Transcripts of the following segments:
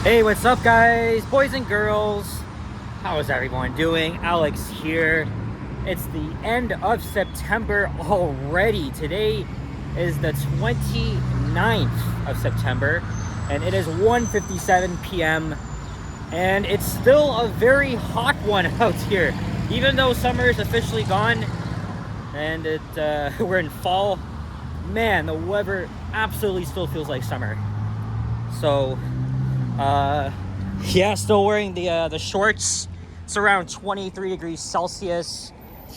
Hey, what's up, guys, boys and girls? How is everyone doing? Alex here. It's the end of September already. Today is the 29th of September, and it is 1:57 p.m. and it's still a very hot one out here. Even though summer is officially gone and we're in fall, man, the weather absolutely still feels like summer. So yeah, still wearing the shorts. It's around 23 degrees Celsius,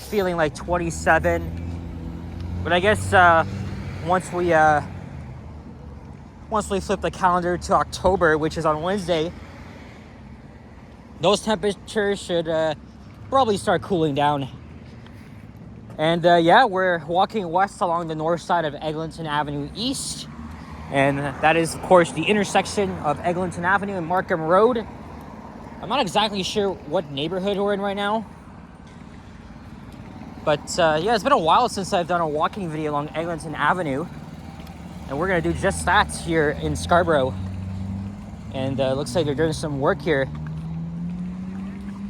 feeling like 27. But I guess once we flip the calendar to October, which is on Wednesday, those temperatures should probably start cooling down. And yeah, we're walking west along the north side of Eglinton Avenue East. And that is, of course, the intersection of Eglinton Avenue and Markham Road. I'm not exactly sure what neighborhood we're in right now. But yeah, it's been a while since I've done a walking video along Eglinton Avenue. And we're going to do just that here in Scarborough. And it looks like they're doing some work here.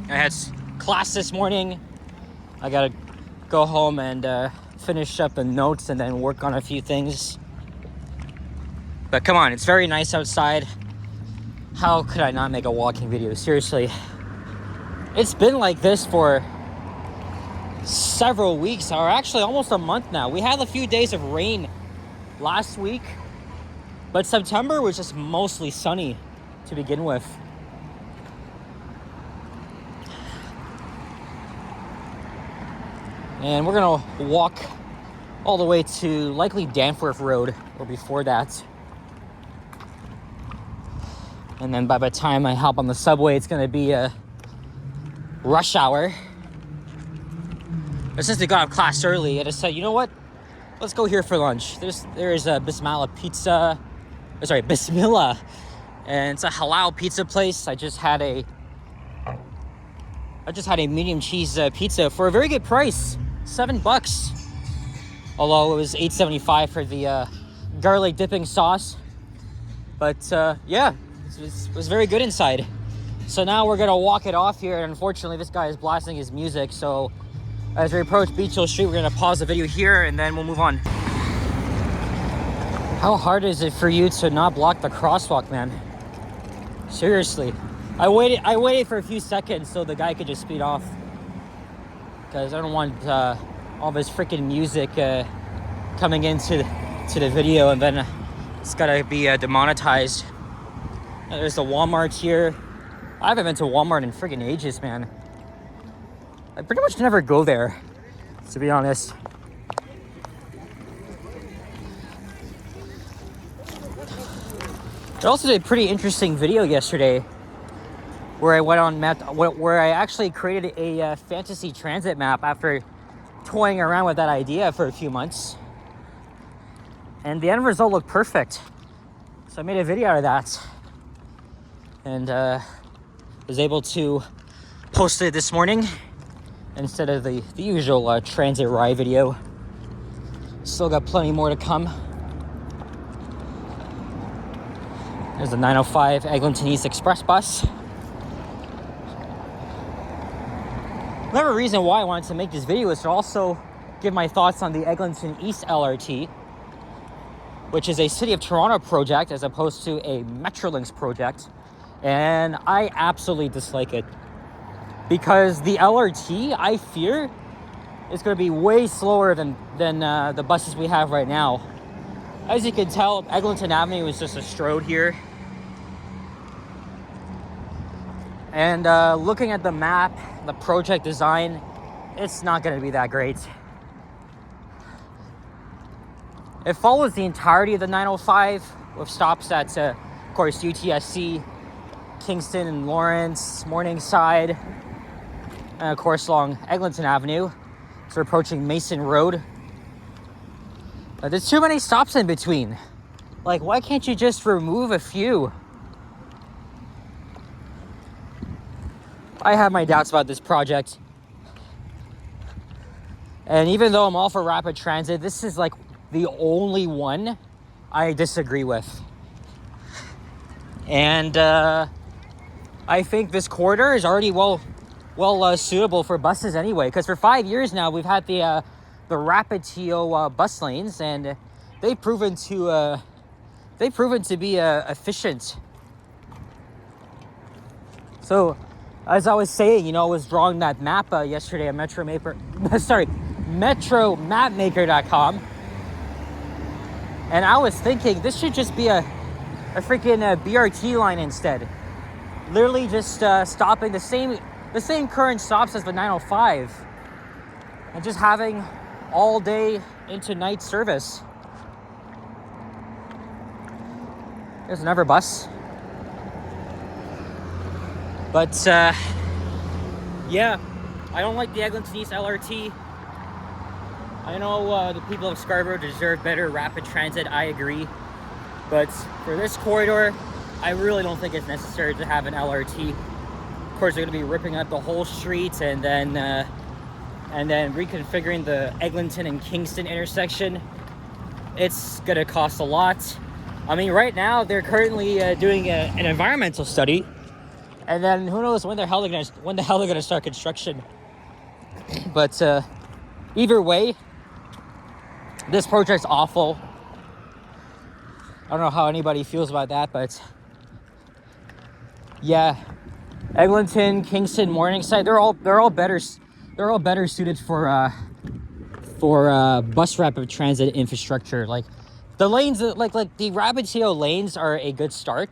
I had class this morning. I got to go home and finish up the notes and then work on a few things. But come on, it's very nice outside. How could I not make a walking video? Seriously. It's been like this for several weeks, or actually almost a month now. We had a few days of rain last week, but September was just mostly sunny to begin with. And we're gonna walk all the way to likely Danforth Road, or before that. And then by the time I hop on the subway, it's going to be a rush hour. But since they got off class early, I just said, you know what? Let's go here for lunch. There's a Bismillah pizza. Bismillah. And it's a halal pizza place. I just had a medium cheese pizza for a very good price. $7. Although it was $8.75 for the garlic dipping sauce. But yeah. It was very good inside. So now we're gonna walk it off here, and unfortunately this guy is blasting his music, so as we approach Beach Hill Street, we're gonna pause the video here and then we'll move on. How hard is it for you to not block the crosswalk, man? Seriously. I waited for a few seconds so the guy could just speed off, because I don't want all this freaking music coming into the video, and then it's gotta be demonetized. There's the Walmart here. I haven't been to Walmart in friggin' ages, man. I pretty much never go there, to be honest. I also did a pretty interesting video yesterday where I actually created a fantasy transit map after toying around with that idea for a few months. And the end result looked perfect. So I made a video out of that. And was able to post it this morning instead of the usual transit ride video. Still got plenty more to come. There's the 905 Eglinton East Express bus. Another reason why I wanted to make this video is to also give my thoughts on the Eglinton East LRT, which is a City of Toronto project as opposed to a Metrolinx project. And I absolutely dislike it, because the LRT, I fear, is going to be way slower than the buses we have right now. As you can tell, Eglinton Avenue is just a strode here. And looking at the map, the project design, it's not going to be that great. It follows the entirety of the 905 with stops at, of course, UTSC, Kingston and Lawrence, Morningside, and of course along Eglinton Avenue. So we're approaching Mason Road. There's too many stops in between. Like, why can't you just remove a few? I have my doubts about this project. And even though I'm all for rapid transit, this is like the only one I disagree with. And I think this corridor is already well suitable for buses anyway, because for 5 years now we've had the rapid TO bus lanes, and they've proven to be efficient. So, as I was saying, I was drawing that map yesterday at MetroMapmaker.com, and I was thinking this should just be a freaking BRT line instead. Literally just stopping the same current stops as the 905, and just having all day into night service. There's another bus. But, yeah, I don't like the Eglinton East LRT. I know the people of Scarborough deserve better rapid transit, I agree. But for this corridor, I really don't think it's necessary to have an LRT. Of course, they're going to be ripping up the whole street and then reconfiguring the Eglinton and Kingston intersection. It's going to cost a lot. I mean, right now, they're currently doing an environmental study. And then who knows when the hell they're gonna start construction. But either way, this project's awful. I don't know how anybody feels about that, but yeah, Eglinton, Kingston, Morningside, they're all better suited for bus rapid transit infrastructure. Like the lanes, like the rapid TO lanes are a good start.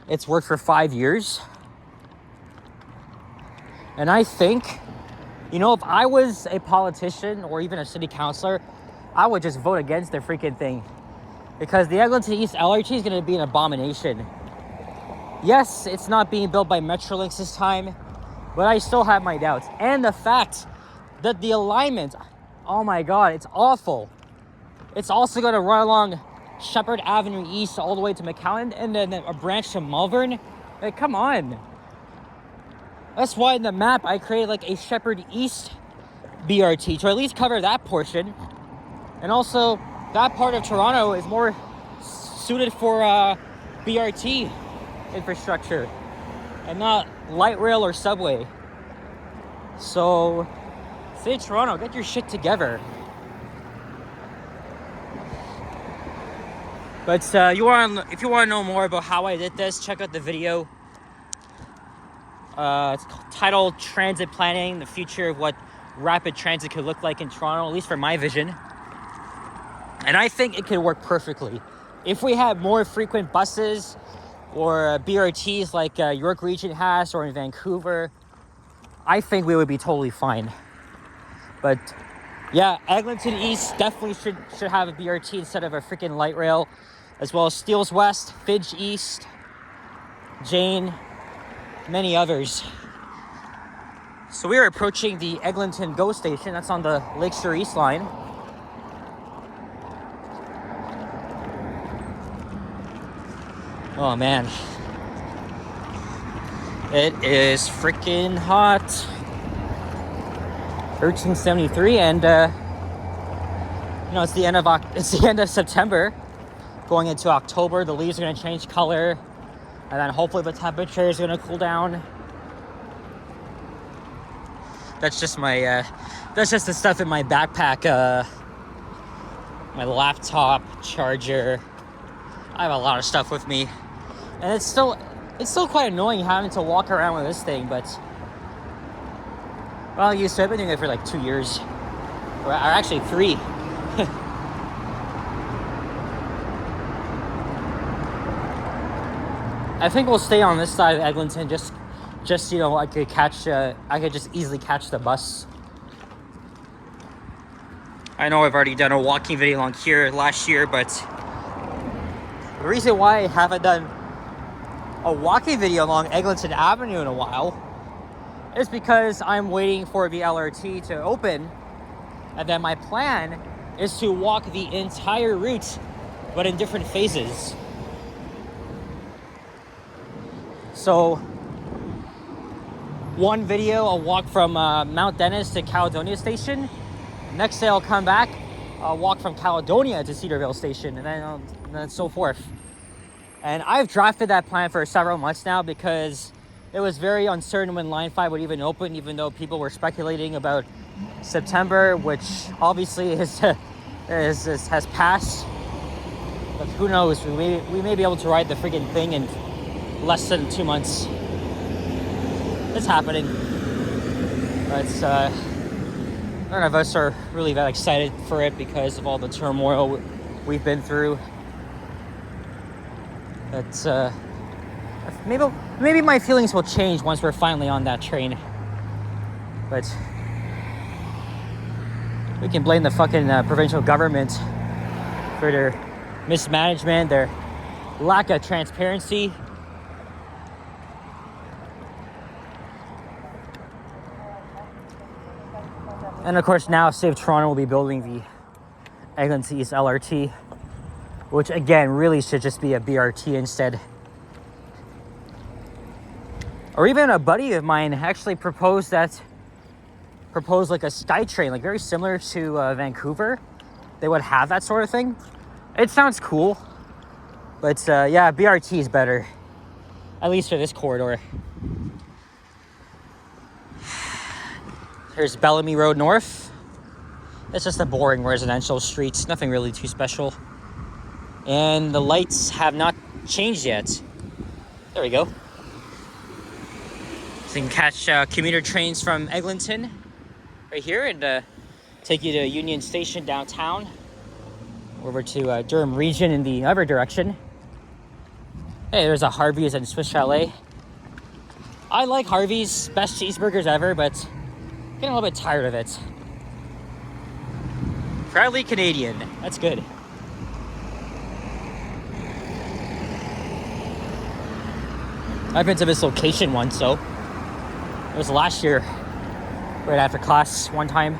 It's worked for 5 years. And I think, if I was a politician or even a city councilor, I would just vote against the freaking thing. Because the Eglinton East LRT is going to be an abomination. Yes, it's not being built by Metrolinx this time, but I still have my doubts. And the fact that the alignment, oh my God, it's awful. It's also going to run along Shepherd Avenue East all the way to McAllen, and then a branch to Malvern. Like, come on. That's why in the map I created like a Shepherd East BRT to at least cover that portion. And also, that part of Toronto is more suited for BRT infrastructure and not light rail or subway. So, City of Toronto, get your shit together. But if you want to know more about how I did this, check out the video. It's titled Transit Planning, the future of what rapid transit could look like in Toronto, at least for my vision. And I think it could work perfectly. If we had more frequent buses or BRTs like York Region has or in Vancouver, I think we would be totally fine. But yeah, Eglinton East definitely should have a BRT instead of a freaking light rail, as well as Steeles West, Fidge East, Jane, many others. So we are approaching the Eglinton GO station. That's on the Lakeshore East line. Oh man, it is freaking hot. 1373, and it's the end of September, going into October. The leaves are going to change color, and then hopefully the temperature is going to cool down. That's just the stuff in my backpack. My laptop, charger. I have a lot of stuff with me, and it's still quite annoying having to walk around with this thing, but well, I've been doing it for like 2 years, or actually 3. I think we'll stay on this side of Eglinton, just I could just easily catch the bus. I know I've already done a walking video along here last year, but the reason why I haven't done a walking video along Eglinton Avenue in a while is because I'm waiting for the LRT to open, and then my plan is to walk the entire route, but in different phases. So, one video I'll walk from Mount Dennis to Caledonia Station. Next day I'll come back, I'll walk from Caledonia to Cedarville Station, and then so forth. And I've drafted that plan for several months now because it was very uncertain when Line 5 would even open, even though people were speculating about September, which obviously has passed. But who knows? We may be able to ride the freaking thing in less than 2 months. It's happening. But none of us are really that excited for it because of all the turmoil we've been through. But maybe my feelings will change once we're finally on that train. But we can blame the fucking provincial government for their mismanagement, their lack of transparency. And of course now City of Toronto will be building the Eglinton East LRT, which again really should just be a BRT instead. Or even a buddy of mine actually proposed like a SkyTrain, like very similar to Vancouver. They would have that sort of thing. It sounds cool, but yeah, BRT is better, at least for this corridor. Here's Bellamy Road North. It's just a boring residential street, nothing really too special. And the lights have not changed yet. There we go. So you can catch commuter trains from Eglinton right here and take you to Union Station downtown, over to Durham Region in the other direction. Hey, there's a Harvey's and Swiss Chalet. I like Harvey's, best cheeseburgers ever, but getting a little bit tired of it. Proudly Canadian, that's good. I've been to this location once, so it was last year, right after class one time.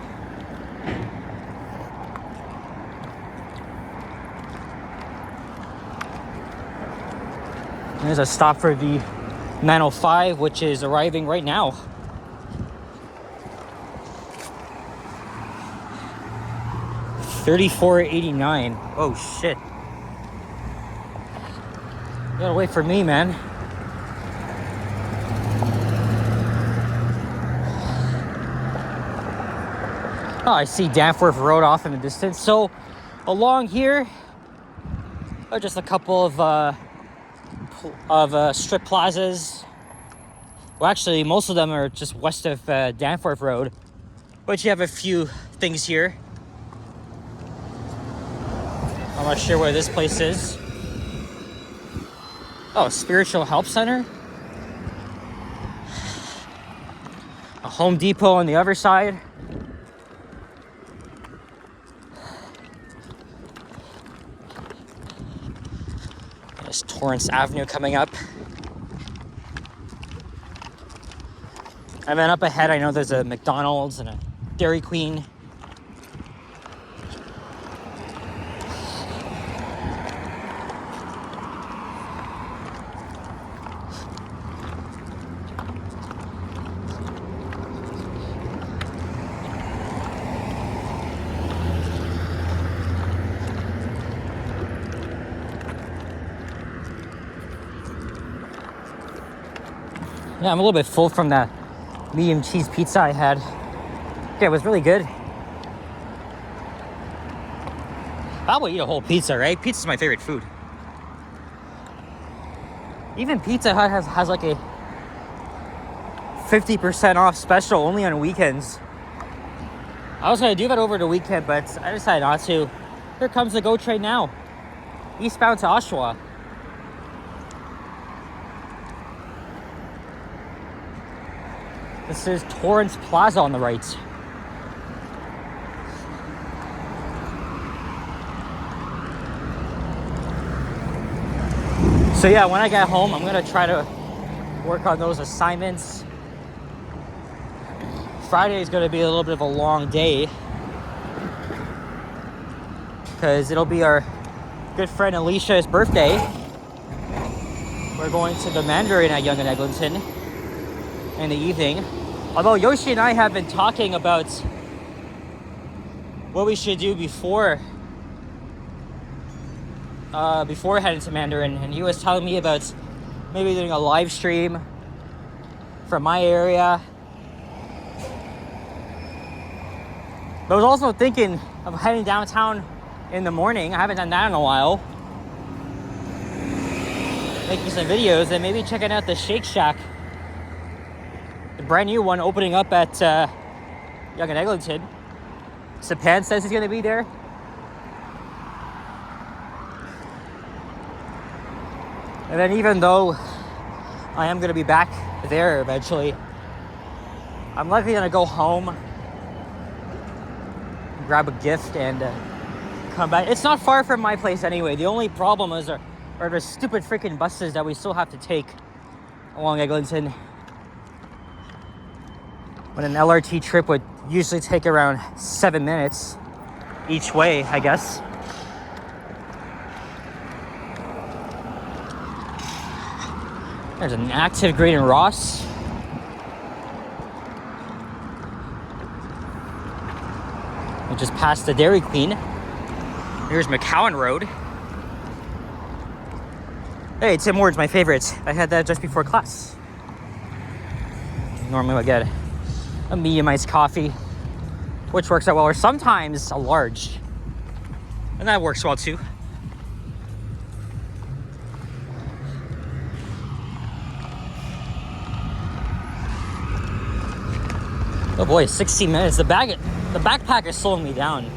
There's a stop for the 905, which is arriving right now. $34.89. Oh shit. You gotta wait for me, man. Oh, I see Danforth Road off in the distance. So along here are just a couple of strip plazas. Well, actually, most of them are just west of Danforth Road, but you have a few things here. I'm not sure where this place is. Oh, Spiritual Help Center. A Home Depot on the other side. There's Torrance Avenue coming up. And then up ahead, I know there's a McDonald's and a Dairy Queen. Yeah, I'm a little bit full from that medium cheese pizza I had. Yeah, it was really good. I will eat a whole pizza, right? Pizza's my favorite food. Even Pizza Hut has like a 50% off special only on weekends. I was gonna do that over the weekend, but I decided not to. Here comes the GO train now. Eastbound to Oshawa. This is Torrance Plaza on the right. So yeah, when I get home, I'm gonna try to work on those assignments. Friday is gonna be a little bit of a long day because it'll be our good friend Alicia's birthday. We're going to the Mandarin at Yonge and Eglinton in the evening. Although Yoshi and I have been talking about what we should do before before heading to Mandarin, and he was telling me about maybe doing a live stream from my area. But I was also thinking of heading downtown in the morning. I haven't done that in a while. Making some videos and maybe checking out the Shake Shack. The brand new one opening up at Yonge and Eglinton. Sapan says he's going to be there. And then even though I am going to be back there eventually, I'm likely going to go home, grab a gift, and come back. It's not far from my place anyway. The only problem is are the stupid freaking buses that we still have to take along Eglinton. When an LRT trip would usually take around 7 minutes each way, I guess. There's an active grade in Ross. We just passed the Dairy Queen. Here's McCowan Road. Hey, Tim Hortons, my favorite. I had that just before class. Normally I get a medium iced coffee, which works out well, or sometimes a large. And that works well too. Oh boy, 16 minutes. The backpack is slowing me down.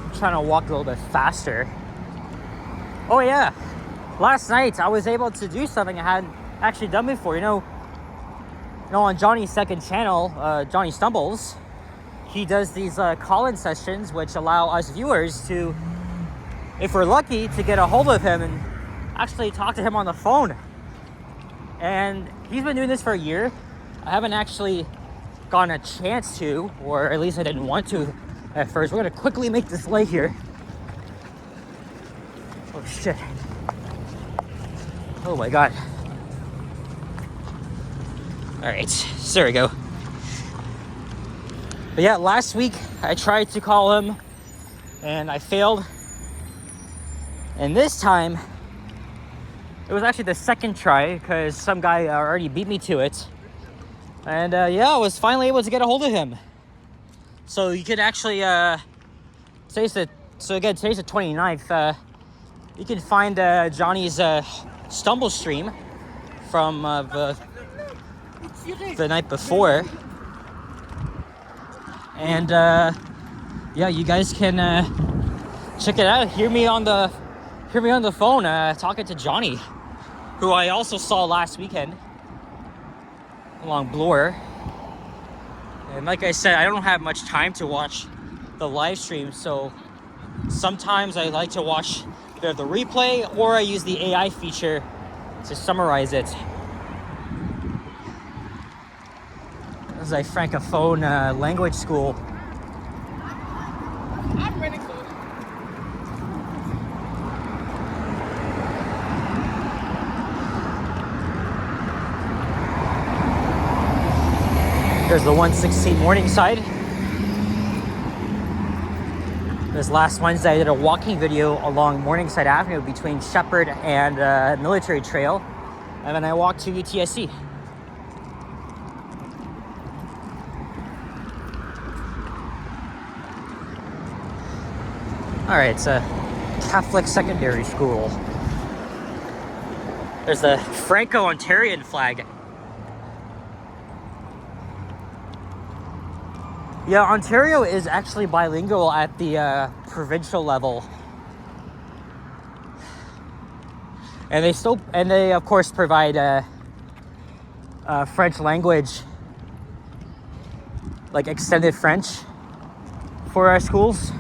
I'm trying to walk a little bit faster. Oh yeah, last night I was able to do something I hadn't actually done before. You know, on Johnny's second channel, Johnny Stumbles, he does these call-in sessions which allow us viewers to, if we're lucky, to get a hold of him and actually talk to him on the phone. And he's been doing this for a year. I haven't actually gotten a chance to, or at least I didn't want to at first. We're gonna quickly make this light here. Oh shit. Oh my god. Alright, so there we go. But yeah, last week I tried to call him and I failed. And this time, it was actually the second try because some guy already beat me to it. And yeah, I was finally able to get a hold of him. So you could actually, today's the 29th. You can find Johnny's Stumble stream from the night before. And yeah, you guys can check it out. Hear me on the phone talking to Johnny, who I also saw last weekend along Bloor. And like I said, I don't have much time to watch the live stream, so sometimes I like to watch either the replay or I use the AI feature to summarize it. This is a Francophone language school. I'm ready for it. There's the 116 Morningside. This last Wednesday, I did a walking video along Morningside Avenue between Shepherd and Military Trail. And then I walked to UTSC. Alright, it's a Catholic secondary school. There's the Franco-Ontarian flag. Yeah, Ontario is actually bilingual at the provincial level. And they of course provide French language, like extended French for our schools.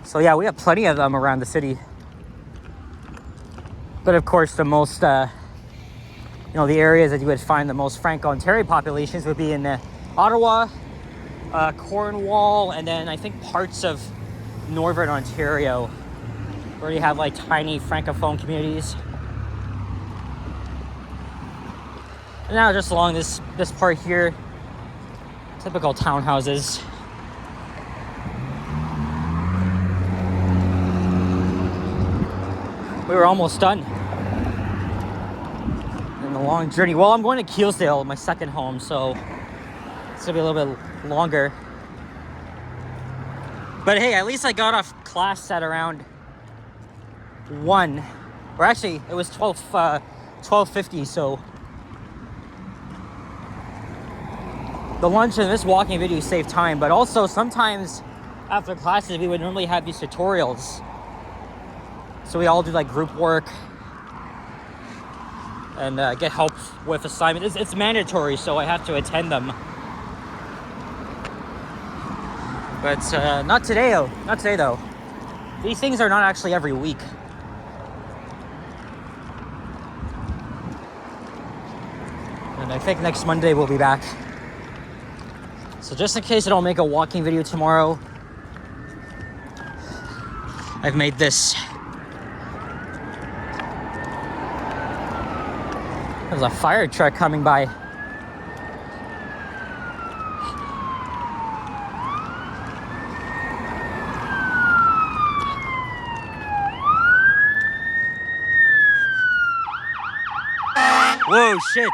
So yeah, we have plenty of them around the city. But of course, the most, the areas that you would find the most Franco-Ontarian populations would be in Ottawa, Cornwall, and then I think parts of Northern Ontario, where you have like tiny Francophone communities. And now just along this part here, typical townhouses. we were almost done in the long journey. Well, I'm going to Keelsdale, my second home, so it's gonna be a little bit longer. But hey, at least I got off class at around 1, or actually it was 12:50. So the lunch and this walking video save time, but also sometimes after classes we would normally have these tutorials. So we all do like group work and get help with assignments. It's mandatory, so I have to attend them. But not today though. Not today though. These things are not actually every week. And I think next Monday we'll be back. So just in case I don't make a walking video tomorrow, I've made this. There's a fire truck coming by. Whoa, shit.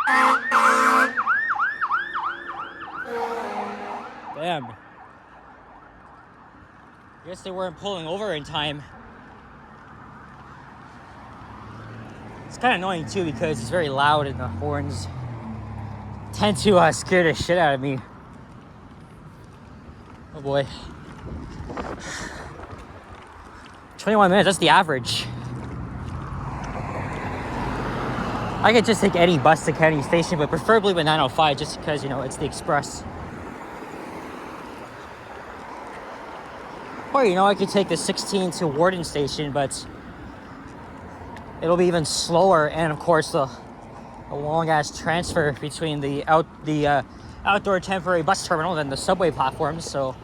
Damn. I guess they weren't pulling over in time. It's kind of annoying too because it's very loud and the horns tend to scare the shit out of me. Oh boy. 21 minutes, that's the average. I could just take any bus to Kennedy Station, but preferably with 905 just because, you know, it's the express. Or, you know, I could take the 16 to Warden Station, but it'll be even slower, and of course a long-ass transfer between the outdoor temporary bus terminal and the subway platforms. So,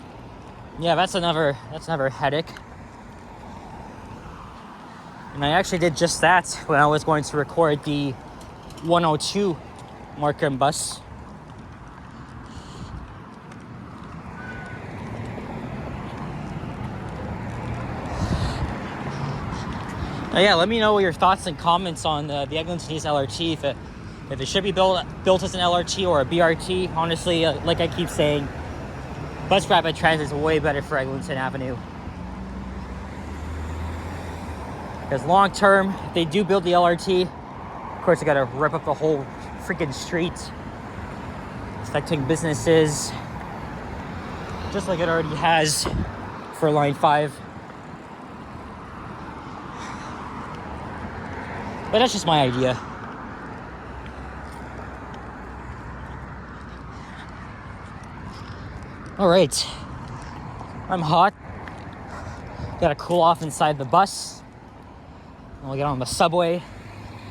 yeah, that's another headache. And I actually did just that when I was going to record the 102 Markham bus. Yeah, let me know your thoughts and comments on the Eglinton East LRT, if it should be built as an LRT or a BRT. Honestly, like I keep saying, bus rapid transit is way better for Eglinton Avenue. Because long term, if they do build the LRT, of course they gotta rip up the whole freaking street, affecting businesses, just like it already has for Line 5. But that's just my idea. All right, I'm hot. Gotta cool off inside the bus. And we'll get on the subway,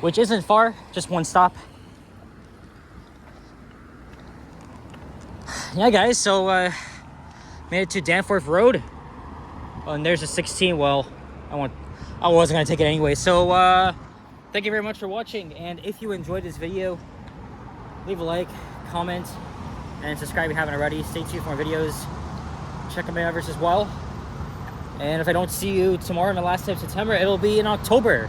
which isn't far, just one stop. Yeah, guys, so made it to Danforth Road. Oh, and there's a 16. Well, I wasn't gonna take it anyway. So thank you very much for watching, and if you enjoyed this video, leave a like, comment, and subscribe if you haven't already. Stay tuned for more videos. Check out my others as well. And if I don't see you tomorrow, my last day of September, it'll be in October,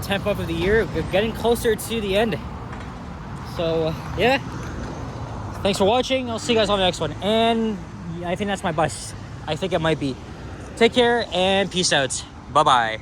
the 10th month of the year. We're getting closer to the end. So yeah, thanks for watching. I'll see you guys on the next one. And I think that's my bus. I think it might be. Take care and peace out. Bye-bye.